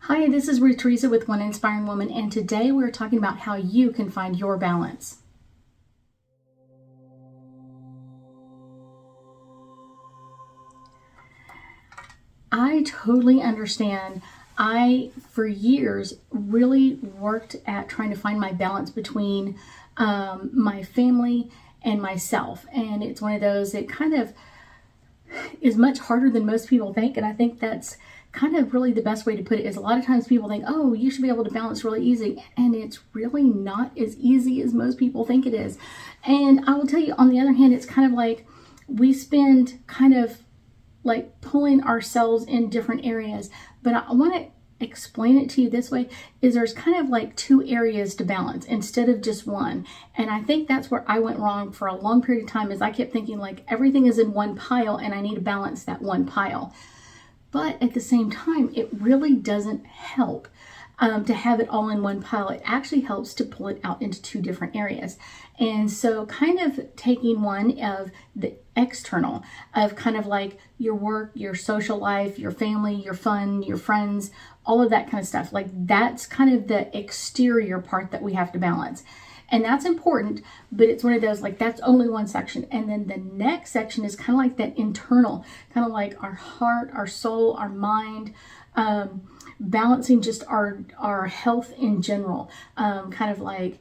Hi, this is Ruth Theresa with One Inspiring Woman, and today we're talking about how you can find your balance. I totally understand. For years, really worked at trying to find my balance between my family and myself. And it's one of those, it kind of is much harder than most people think. And I think that's kind of really the best way to put it is a lot of times people think, oh, you should be able to balance really easy. And it's really not as easy as most people think it is. And I will tell you, on the other hand, it's kind of like we spend kind of like pulling ourselves in different areas. But I want to explain it to you this way is there's kind of like two areas to balance instead of just one. And I think that's where I went wrong for a long period of time is I kept thinking like everything is in one pile and I need to balance that one pile. But at the same time, it really doesn't help to have it all in one pile. It actually helps to pull it out into two different areas. And so kind of taking one of the external of kind of like your work, your social life, your family, your fun, your friends, all of that kind of stuff. Like that's kind of the exterior part that we have to balance. And that's important, but it's one of those, like that's only one section. And then the next section is kind of like that internal, kind of like our heart, our soul, our mind, balancing just our health in general. Kind of like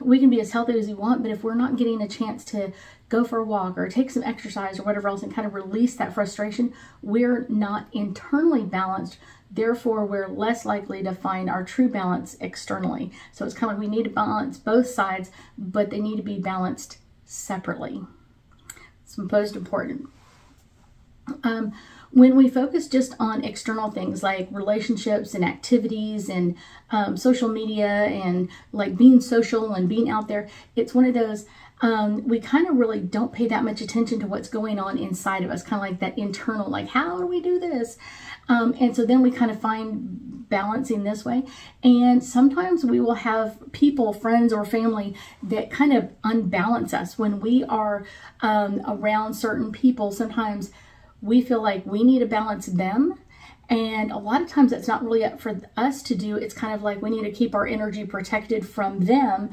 we can be as healthy as we want, but if we're not getting a chance to go for a walk or take some exercise or whatever else and kind of release that frustration, we're not internally balanced. Therefore, we're less likely to find our true balance externally. So it's kind of like we need to balance both sides, but they need to be balanced separately. It's most important. When we focus just on external things like relationships and activities and social media and like being social and being out there, it's one of those, we kind of really don't pay that much attention to what's going on inside of us, kind of like that internal, like how do we do this? And so then we kind of find balancing this way. And sometimes we will have people, friends or family that kind of unbalance us when we are around certain people. Sometimes we feel like we need to balance them. And a lot of times that's not really up for us to do. It's kind of like we need to keep our energy protected from them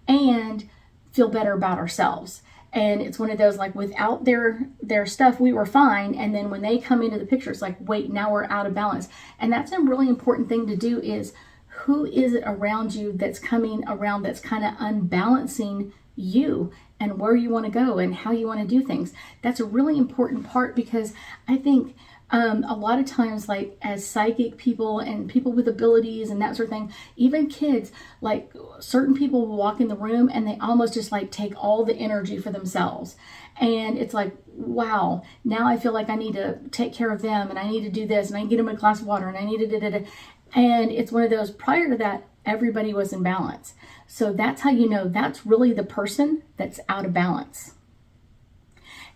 and feel better about ourselves. And it's one of those like without their stuff, we were fine. And then when they come into the picture, it's like, wait, now we're out of balance. And that's a really important thing to do is who is it around you that's coming around that's kind of unbalancing you and where you want to go and how you want to do things. That's a really important part because I think a lot of times, like as psychic people and people with abilities and that sort of thing, even kids, like certain people will walk in the room and they almost just like take all the energy for themselves. And it's like, wow, now I feel like I need to take care of them and I need to do this and I need to get them a glass of water and I need to And it's one of those, prior to that, everybody was in balance. So that's how you know that's really the person that's out of balance.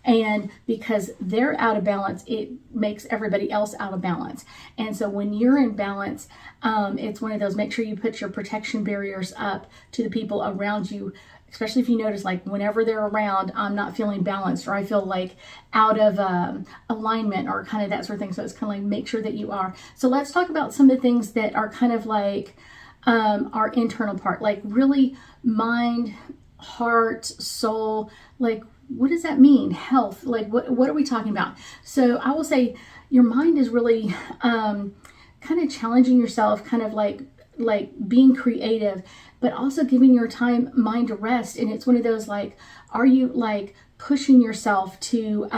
And because they're out of balance, it makes everybody else out of balance. And so when you're in balance, it's one of those, make sure you put your protection barriers up to the people around you, especially if you notice like whenever they're around, I'm not feeling balanced or I feel like out of alignment or kind of that sort of thing. So it's kind of like make sure that you are. So let's talk about some of the things that are kind of like our internal part, like really mind, heart, soul, like what does that mean? Health, like what are we talking about? So I will say your mind is really kind of challenging yourself, kind of like being creative, but also giving your mind to rest. And it's one of those like, are you like pushing yourself to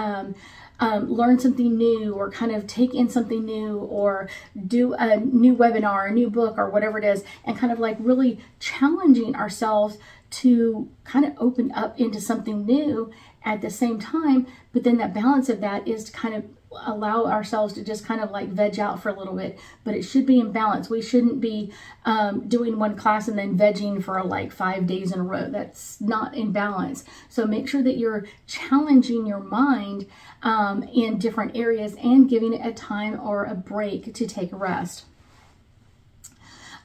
learn something new or kind of take in something new or do a new webinar, a new book or whatever it is, and kind of like really challenging ourselves to kind of open up into something new at the same time. But then that balance of that is to kind of allow ourselves to just kind of like veg out for a little bit, but it should be in balance. We shouldn't be doing one class and then vegging for like 5 days in a row. That's not in balance. So make sure that you're challenging your mind in different areas and giving it a time or a break to take a rest.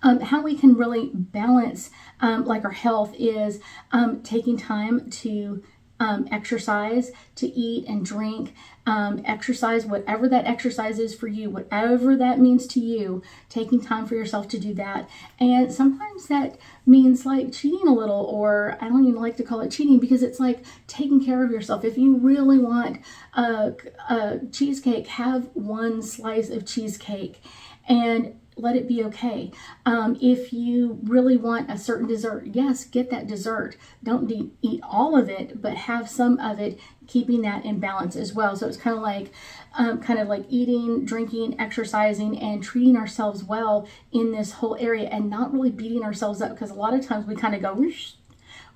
How we can really balance like our health is taking time to exercise, to eat and drink, exercise, whatever that exercise is for you, whatever that means to you, taking time for yourself to do that. And sometimes that means like cheating a little, or I don't even like to call it cheating, because it's like taking care of yourself. If you really want a cheesecake, have one slice of cheesecake and let it be okay. If you really want a certain dessert, yes, get that dessert. Don't eat all of it, but have some of it, keeping that in balance as well. So it's kind of like eating, drinking, exercising, and treating ourselves well in this whole area, and not really beating ourselves up, because a lot of times we kind of go, whoosh,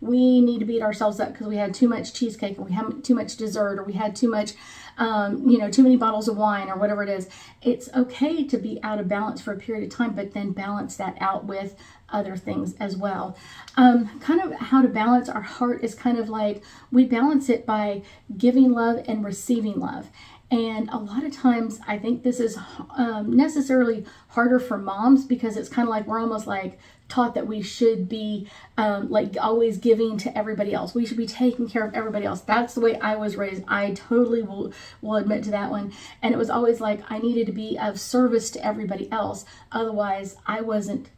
we need to beat ourselves up because we had too much cheesecake, or we had too much dessert, or we had too much, too many bottles of wine, or whatever it is. It's okay to be out of balance for a period of time, but then balance that out with other things as well. Kind of how to balance our heart is kind of like we balance it by giving love and receiving love. And a lot of times I think this is necessarily harder for moms, because it's kind of like we're almost like taught that we should be like always giving to everybody else. We should be taking care of everybody else. That's the way I was raised. I totally will admit to that one. And it was always like I needed to be of service to everybody else. Otherwise, I wasn't,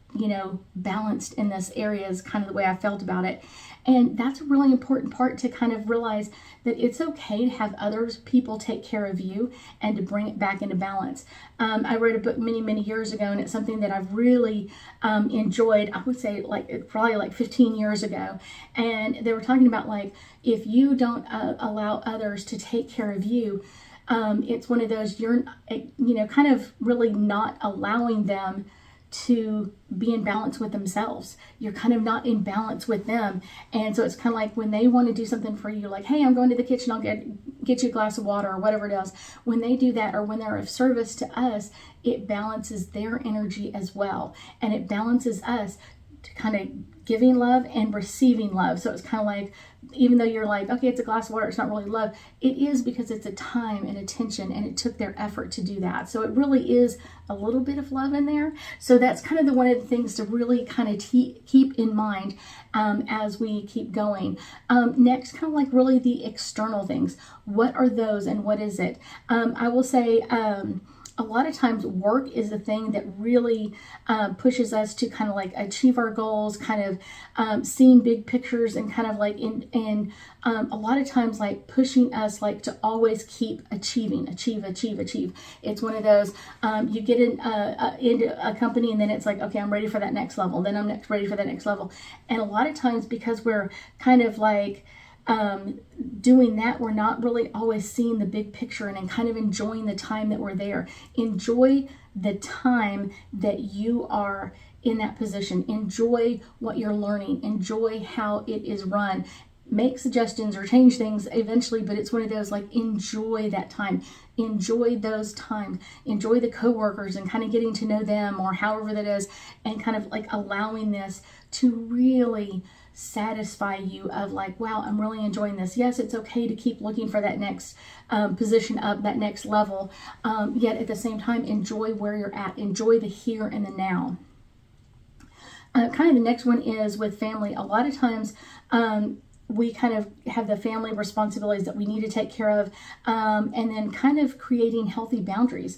balanced in this area, is kind of the way I felt about it. And that's a really important part, to kind of realize that it's okay to have other people take care of you and to bring it back into balance. I wrote a book many, many years ago, and it's something that I've really enjoyed. I would say probably like 15 years ago. And they were talking about like, if you don't allow others to take care of you, it's one of those, you're, kind of really not allowing them to be in balance with themselves. You're kind of not in balance with them. And so it's kind of like when they want to do something for you, like, hey, I'm going to the kitchen, I'll get you a glass of water, or whatever it is. When they do that, or when they're of service to us, it balances their energy as well. And it balances us to kind of giving love and receiving love. So it's kind of like, even though you're like, okay, it's a glass of water, it's not really love. It is, because it's a time and attention, and it took their effort to do that. So it really is a little bit of love in there. So that's kind of one of the things to really kind of keep in mind as we keep going. Next, kind of like really the external things. What are those, and what is it? I will say, a lot of times work is the thing that really pushes us to kind of like achieve our goals, kind of seeing big pictures, and kind of like in a lot of times like pushing us like to always keep achieving. It's one of those, you get into a company, and then it's like, okay, I'm ready for that next level. Then I'm ready for that next level. And a lot of times, because we're kind of like doing that, we're not really always seeing the big picture and kind of enjoying the time that we're there. Enjoy the time that you are in that position. Enjoy what you're learning. Enjoy how it is run. Make suggestions or change things eventually, but it's one of those like, enjoy that time. Enjoy those times. Enjoy the coworkers and kind of getting to know them, or however that is, and kind of like allowing this to really satisfy you of like, wow, I'm really enjoying this. Yes, it's okay to keep looking for that next position up, that next level. Yet at the same time, enjoy where you're at. Enjoy the here and the now. Kind of the next one is with family. A lot of times, we kind of have the family responsibilities that we need to take care of, and then kind of creating healthy boundaries.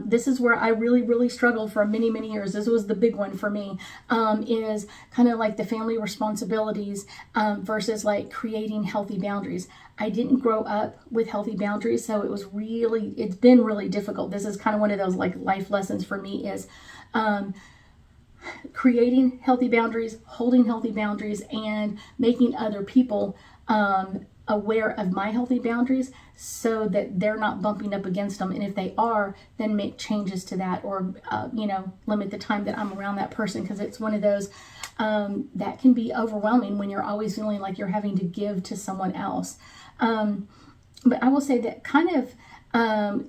This is where I really struggled for many, many years. This was the big one for me, is kind of like the family responsibilities versus like creating healthy boundaries. I didn't grow up with healthy boundaries, so it's been really difficult. This is kind of one of those like life lessons for me, is creating healthy boundaries, holding healthy boundaries, and making other people aware of my healthy boundaries, so that they're not bumping up against them. And if they are, then make changes to that, or limit the time that I'm around that person, because it's one of those that can be overwhelming when you're always feeling like you're having to give to someone else. But I will say that kind of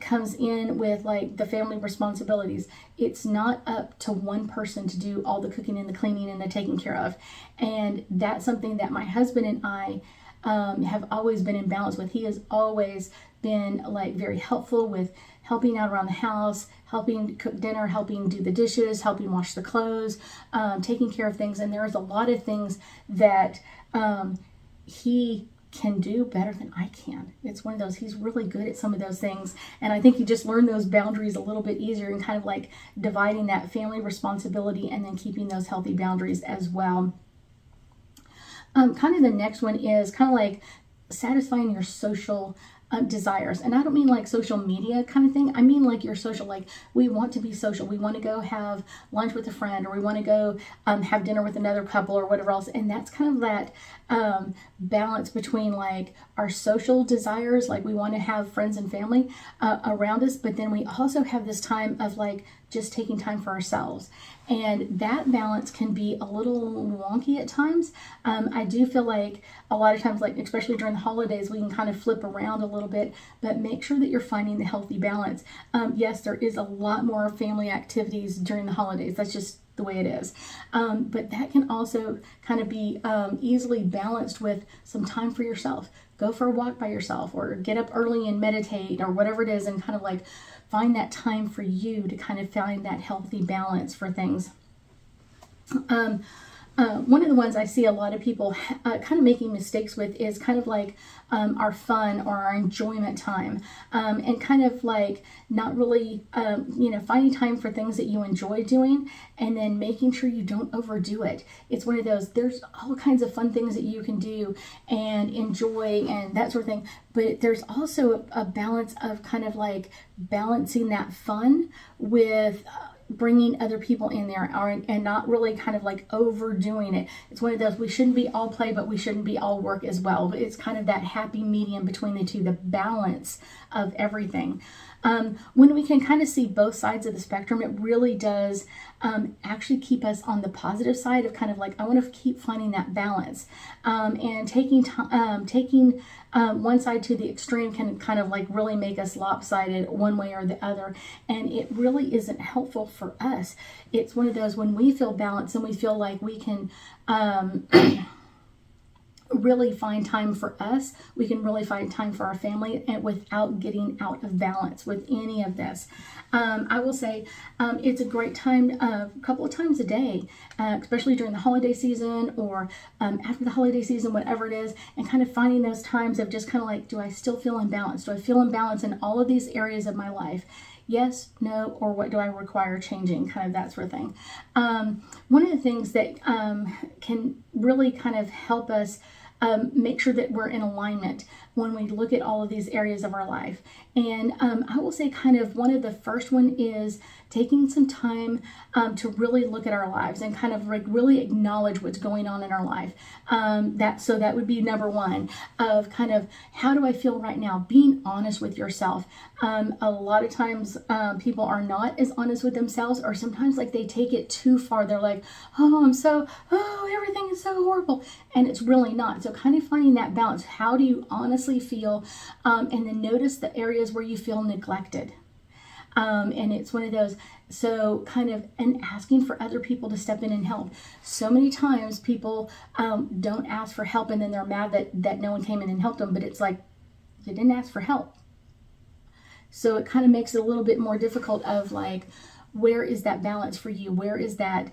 comes in with like the family responsibilities. It's not up to one person to do all the cooking and the cleaning and the taking care of. And that's something that my husband and I have always been in balance with. He has always been like very helpful with helping out around the house, helping cook dinner, helping do the dishes, helping wash the clothes, taking care of things. And there's a lot of things that he can do better than I can. It's one of those, he's really good at some of those things. And I think you just learn those boundaries a little bit easier, and kind of like dividing that family responsibility and then keeping those healthy boundaries as well. Kind of the next one is kind of like satisfying your social desires. And I don't mean like social media kind of thing. I mean like your social, like we want to be social. We want to go have lunch with a friend, or we want to go have dinner with another couple or whatever else. And that's kind of that balance between like our social desires, like we want to have friends and family around us, but then we also have this time of like just taking time for ourselves. And that balance can be a little wonky at times. I do feel like a lot of times, like especially during the holidays, we can kind of flip around a little bit, but make sure that you're finding the healthy balance. Yes, there is a lot more family activities during the holidays. That's just the way it is. But that can also kind of be easily balanced with some time for yourself. Go for a walk by yourself, or get up early and meditate, or whatever it is, and kind of like find that time for you to kind of find that healthy balance for things. One of the ones I see a lot of people kind of making mistakes with is kind of like our fun or our enjoyment time, and kind of like not really, finding time for things that you enjoy doing, and then making sure you don't overdo it. It's one of those, there's all kinds of fun things that you can do and enjoy and that sort of thing, but there's also a balance of kind of like balancing that fun with bringing other people in there, and not really kind of like overdoing it. It's one of those, we shouldn't be all play, but we shouldn't be all work as well. But it's kind of that happy medium between the two, the balance of everything. When we can kind of see both sides of the spectrum, it really does actually keep us on the positive side of kind of like, I want to keep finding that balance. And taking one side to the extreme can kind of like really make us lopsided one way or the other. And it really isn't helpful for us. It's one of those, when we feel balanced and we feel like we can really find time for us, we can really find time for our family, and without getting out of balance with any of this. I will say it's a great time, a couple of times a day, especially during the holiday season, or after the holiday season, whatever it is, and kind of finding those times of just kind of like, do I still feel imbalanced? Do I feel imbalanced in all of these areas of my life? Yes, no, or what do I require changing? Kind of that sort of thing. One of the things that can really kind of help us make sure that we're in alignment when we look at all of these areas of our life. And I will say kind of one of the first one is taking some time to really look at our lives and kind of like really acknowledge what's going on in our life. That would be number one, of kind of, how do I feel right now? Being honest with yourself. A lot of times people are not as honest with themselves, or sometimes like they take it too far. They're like, everything is so horrible. And it's really not. So kind of finding that balance. How do you honestly feel? And then notice the areas where you feel neglected. And it's one of those, so kind of, and asking for other people to step in and help. So many times people don't ask for help, and then they're mad that no one came in and helped them. But it's like, you didn't ask for help. So it kind of makes it a little bit more difficult of like, where is that balance for you? Where is that,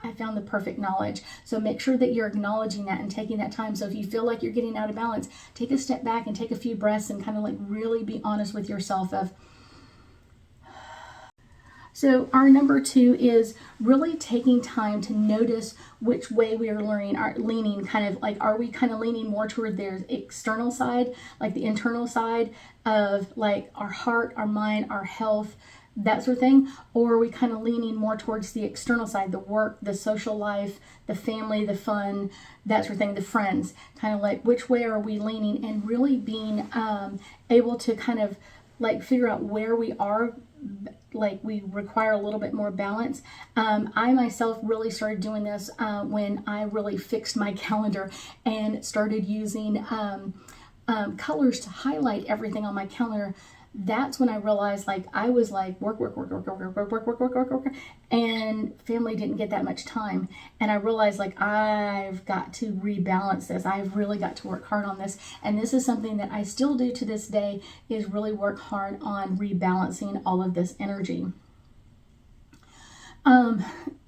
I found the perfect knowledge. So make sure that you're acknowledging that and taking that time. So if you feel like you're getting out of balance, take a step back and take a few breaths and kind of like really be honest with yourself of. So our number 2 is really taking time to notice which way we are leaning, kind of like, are we kind of leaning more toward their external side, like the internal side of like our heart, our mind, our health, that sort of thing, or are we kind of leaning more towards the external side, the work, the social life, the family, the fun, that sort of thing, the friends, kind of like which way are we leaning, and really being able to kind of like figure out where we are, like we require a little bit more balance. I myself really started doing this when I really fixed my calendar and started using colors to highlight everything on my calendar. That's when I realized like I was like work, and family didn't get that much time. And I realized like I've got to rebalance this. I've really got to work hard on this. And this is something that I still do to this day, is really work hard on rebalancing all of this energy.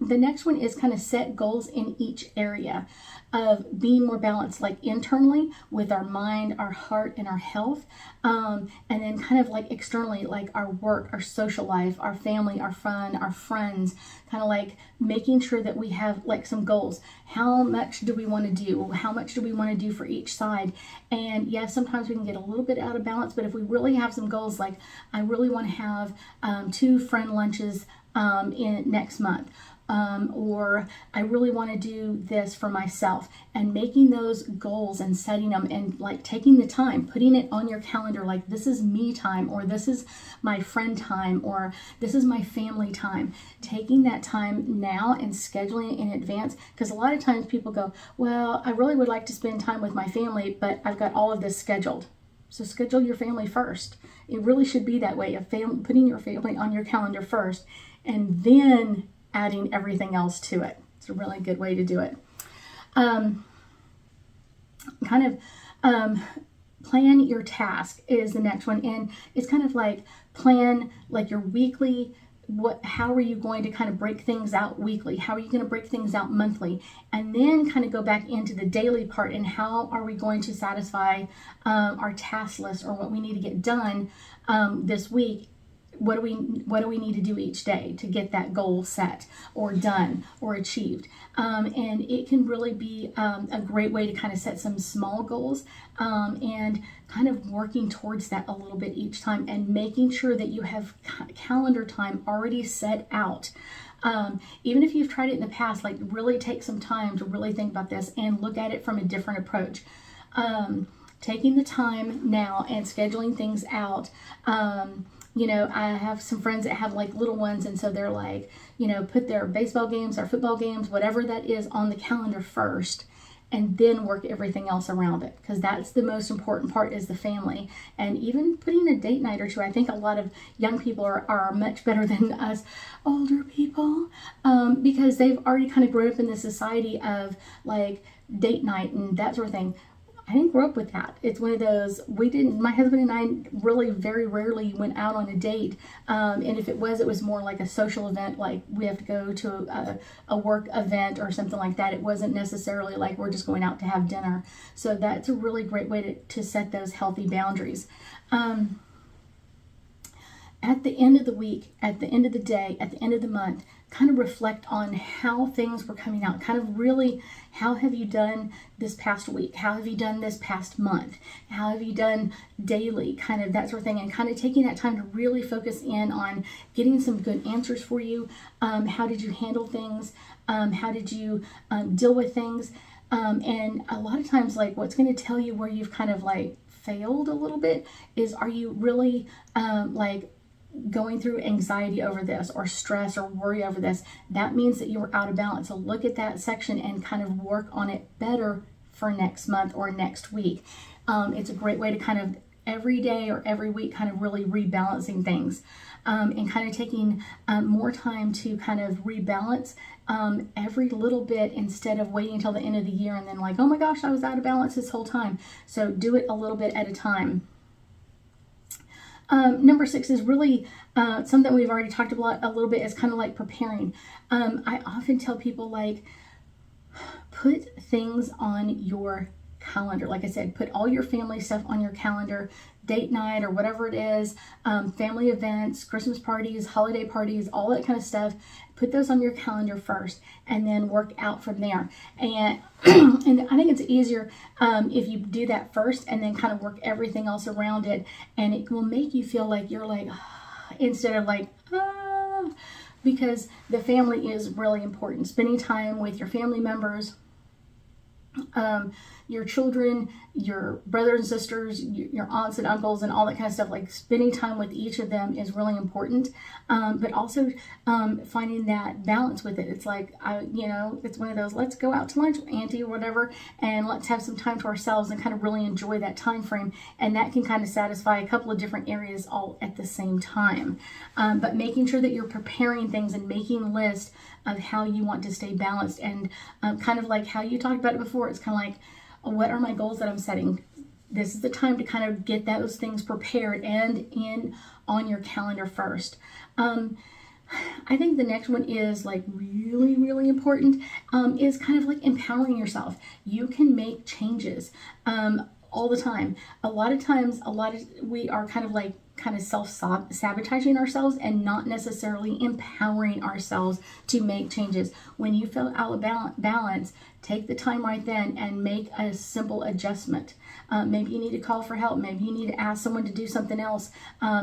the next one is kind of set goals in each area of being more balanced, like internally with our mind, our heart, and our health. And then kind of like externally, like our work, our social life, our family, our fun, our friends, kind of like making sure that we have like some goals. How much do we want to do? How much do we want to do for each side? And yes, sometimes we can get a little bit out of balance, but if we really have some goals, like I really want to have 2 friend lunches in next month. Or I really want to do this for myself, and making those goals and setting them and like taking the time, putting it on your calendar, like this is me time, or this is my friend time, or this is my family time. Taking that time now and scheduling it in advance, because a lot of times people go, well, I really would like to spend time with my family, but I've got all of this scheduled. So schedule your family first. It really should be that way, putting your family on your calendar first, and then adding everything else to it. It's a really good way to do it. Plan your task is the next one. And it's kind of like plan like your weekly, how are you going to kind of break things out weekly? How are you going to break things out monthly? And then kind of go back into the daily part, and how are we going to satisfy our task list, or what we need to get done this week. What do we need to do each day to get that goal set or done or achieved? And it can really be a great way to kind of set some small goals and kind of working towards that a little bit each time, and making sure that you have calendar time already set out. Even if you've tried it in the past, like really take some time to really think about this and look at it from a different approach. Taking the time now and scheduling things out. I have some friends that have like little ones, and so they're like, put their baseball games or football games, whatever that is, on the calendar first, and then work everything else around it, because that's the most important part, is the family. And even putting a date night or two. I think a lot of young people are much better than us older people, because they've already kind of grown up in the society of like date night and that sort of thing. I didn't grow up with that. It's one of those, my husband and I really very rarely went out on a date. And if it was more like a social event, like we have to go to a work event or something like that. It wasn't necessarily like we're just going out to have dinner. So that's a really great way to set those healthy boundaries. At the end of the week, at the end of the day, at the end of the month, kind of reflect on how things were coming out. Kind of really, how have you done this past week? How have you done this past month? How have you done daily? Kind of that sort of thing. And kind of taking that time to really focus in on getting some good answers for you. How did you handle things? How did you deal with things? And a lot of times, like, what's going to tell you where you've kind of like failed a little bit is, are you really going through anxiety over this, or stress or worry over this? That means that you were out of balance. So look at that section and kind of work on it better for next month or next week. It's a great way to kind of every day or every week kind of really rebalancing things, and kind of taking more time to kind of rebalance every little bit, instead of waiting until the end of the year and then like, oh my gosh, I was out of balance this whole time. So do it a little bit at a time. Number 6 is really something we've already talked about a little bit, is kind of like preparing. I often tell people, like, put things on your calendar. Like I said, put all your family stuff on your calendar, date night or whatever it is, family events, Christmas parties, holiday parties, all that kind of stuff. Put those on your calendar first, and then work out from there. And and I think it's easier if you do that first and then kind of work everything else around it, and it will make you feel like you're like, instead of like, because the family is really important. Spending time with your family members, your children, your brothers and sisters, your aunts and uncles, and all that kind of stuff. Like, spending time with each of them is really important. But also finding that balance with it. It's like, it's one of those, let's go out to lunch, auntie, or whatever, and let's have some time to ourselves and kind of really enjoy that time frame. And that can kind of satisfy a couple of different areas all at the same time. But making sure that you're preparing things and making lists of how you want to stay balanced, and kind of like how you talked about it before. It's kind of like, what are my goals that I'm setting? This is the time to kind of get those things prepared and in on your calendar first. I think the next one is like really, really important, is kind of like empowering yourself. You can make changes all the time. A lot of times, we are kind of self-sabotaging ourselves and not necessarily empowering ourselves to make changes. When you feel out of balance, take the time right then and make a simple adjustment. Maybe you need to call for help. Maybe you need to ask someone to do something else.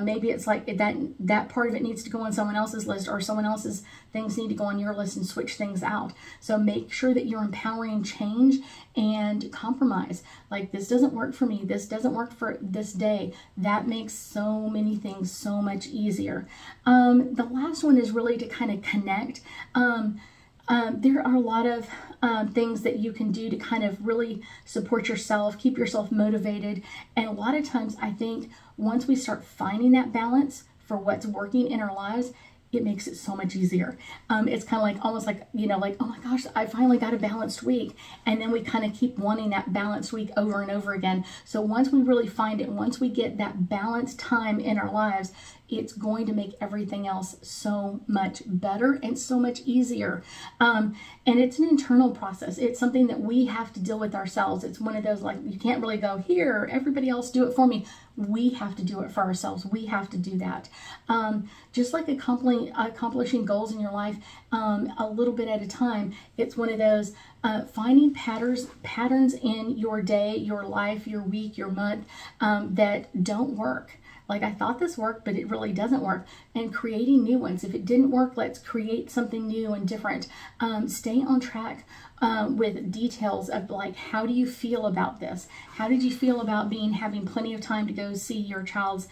Maybe it's like that part of it needs to go on someone else's list, or someone else's things need to go on your list, and switch things out. So make sure that you're empowering change and compromise. Like, this doesn't work for me. This doesn't work for this day. That makes so many things so much easier. The last one is really to kind of connect. There are a lot of things that you can do to kind of really support yourself, keep yourself motivated. And a lot of times, I think once we start finding that balance for what's working in our lives, it makes it so much easier. It's kind of like, almost like, like, oh my gosh, I finally got a balanced week. And then we kind of keep wanting that balanced week over and over again. So once we really find it, once we get that balanced time in our lives, it's going to make everything else so much better and so much easier. And it's an internal process. It's something that we have to deal with ourselves. It's one of those, like, you can't really go, here, everybody else do it for me. We have to do it for ourselves. We have to do that. Just like accomplishing goals in your life a little bit at a time, it's one of those finding patterns in your day, your life, your week, your month that don't work. Like, I thought this worked, but it really doesn't work. And creating new ones. If it didn't work, let's create something new and different. Stay on track with details of, like, how do you feel about this? How did you feel about having plenty of time to go see your child's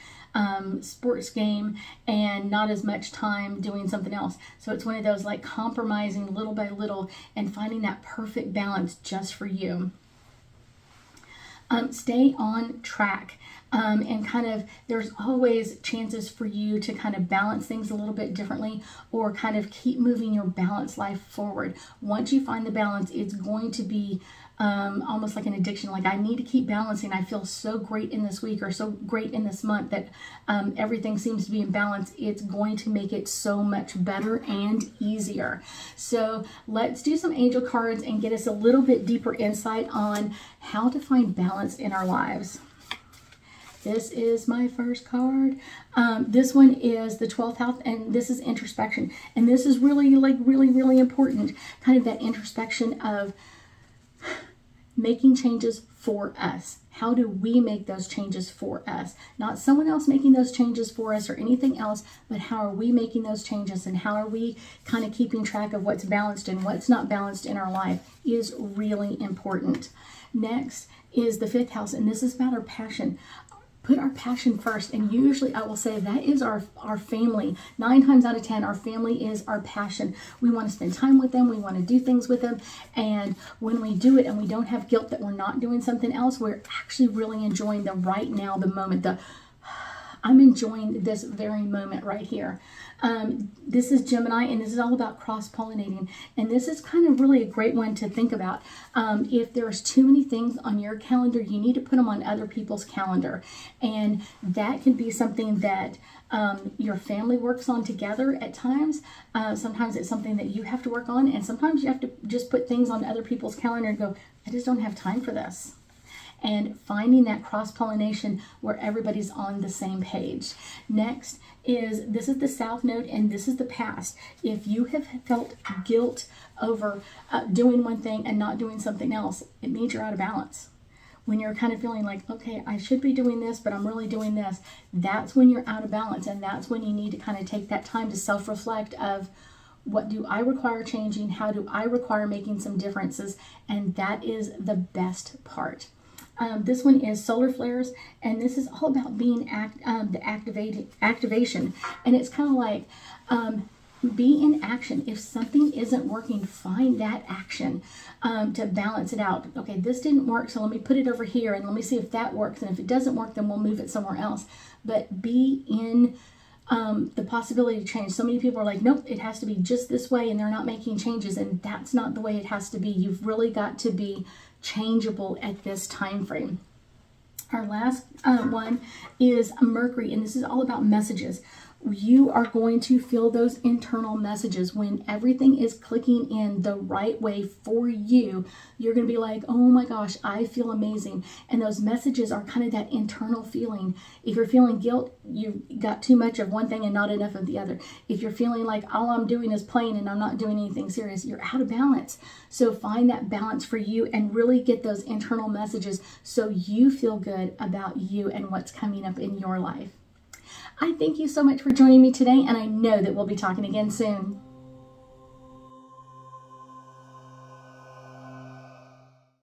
sports game and not as much time doing something else? So it's one of those, like, compromising little by little and finding that perfect balance just for you. Stay on track. And kind of, there's always chances for you to kind of balance things a little bit differently, or kind of keep moving your balanced life forward. Once you find the balance, it's going to be almost like an addiction. Like, I need to keep balancing. I feel so great in this week or so great in this month that everything seems to be in balance. It's going to make it so much better and easier. So let's do some angel cards and get us a little bit deeper insight on how to find balance in our lives. This is my first card. This one is the 12th house, and this is introspection. And this is really, really important. Kind of that introspection of making changes for us. How do we make those changes for us? Not someone else making those changes for us or anything else, but how are we making those changes, and how are we kind of keeping track of what's balanced and what's not balanced in our life is really important. Next is the 5th house, and this is about our passion. Put our passion first. And usually I will say that is our family. 9 times out of 10, our family is our passion. We want to spend time with them. We want to do things with them. And when we do it and we don't have guilt that we're not doing something else, we're actually really enjoying the right now, the moment, I'm enjoying this very moment right here. This is Gemini, and this is all about cross-pollinating. And this is kind of really a great one to think about. If there's too many things on your calendar, you need to put them on other people's calendar. And that can be something that your family works on together at times. Sometimes it's something that you have to work on, and sometimes you have to just put things on other people's calendar and go, I just don't have time for this. And finding that cross-pollination where everybody's on the same page. Next is, this is the South Node, and this is the past. If you have felt guilt over doing one thing and not doing something else, it means you're out of balance. When you're kind of feeling like, okay, I should be doing this, but I'm really doing this, that's when you're out of balance, and that's when you need to kind of take that time to self-reflect of, what do I require changing? How do I require making some differences? And that is the best part. This one is solar flares, and this is all about being the activation. And it's kind of like, be in action. If something isn't working, find that action to balance it out. Okay, this didn't work, so let me put it over here and let me see if that works. And if it doesn't work, then we'll move it somewhere else. But be in the possibility to change. So many people are like, nope, it has to be just this way, and they're not making changes. And that's not the way it has to be. You've really got to be changeable at this time frame. Our last one is Mercury, and this is all about messages. you are going to feel those internal messages when everything is clicking in the right way for you. You're going to be like, oh my gosh, I feel amazing. And those messages are kind of that internal feeling. If you're feeling guilt, you've got too much of one thing and not enough of the other. If you're feeling like all I'm doing is playing and I'm not doing anything serious, you're out of balance. So find that balance for you and really get those internal messages so you feel good about you and what's coming up in your life. I thank you so much for joining me today, and I know that we'll be talking again soon.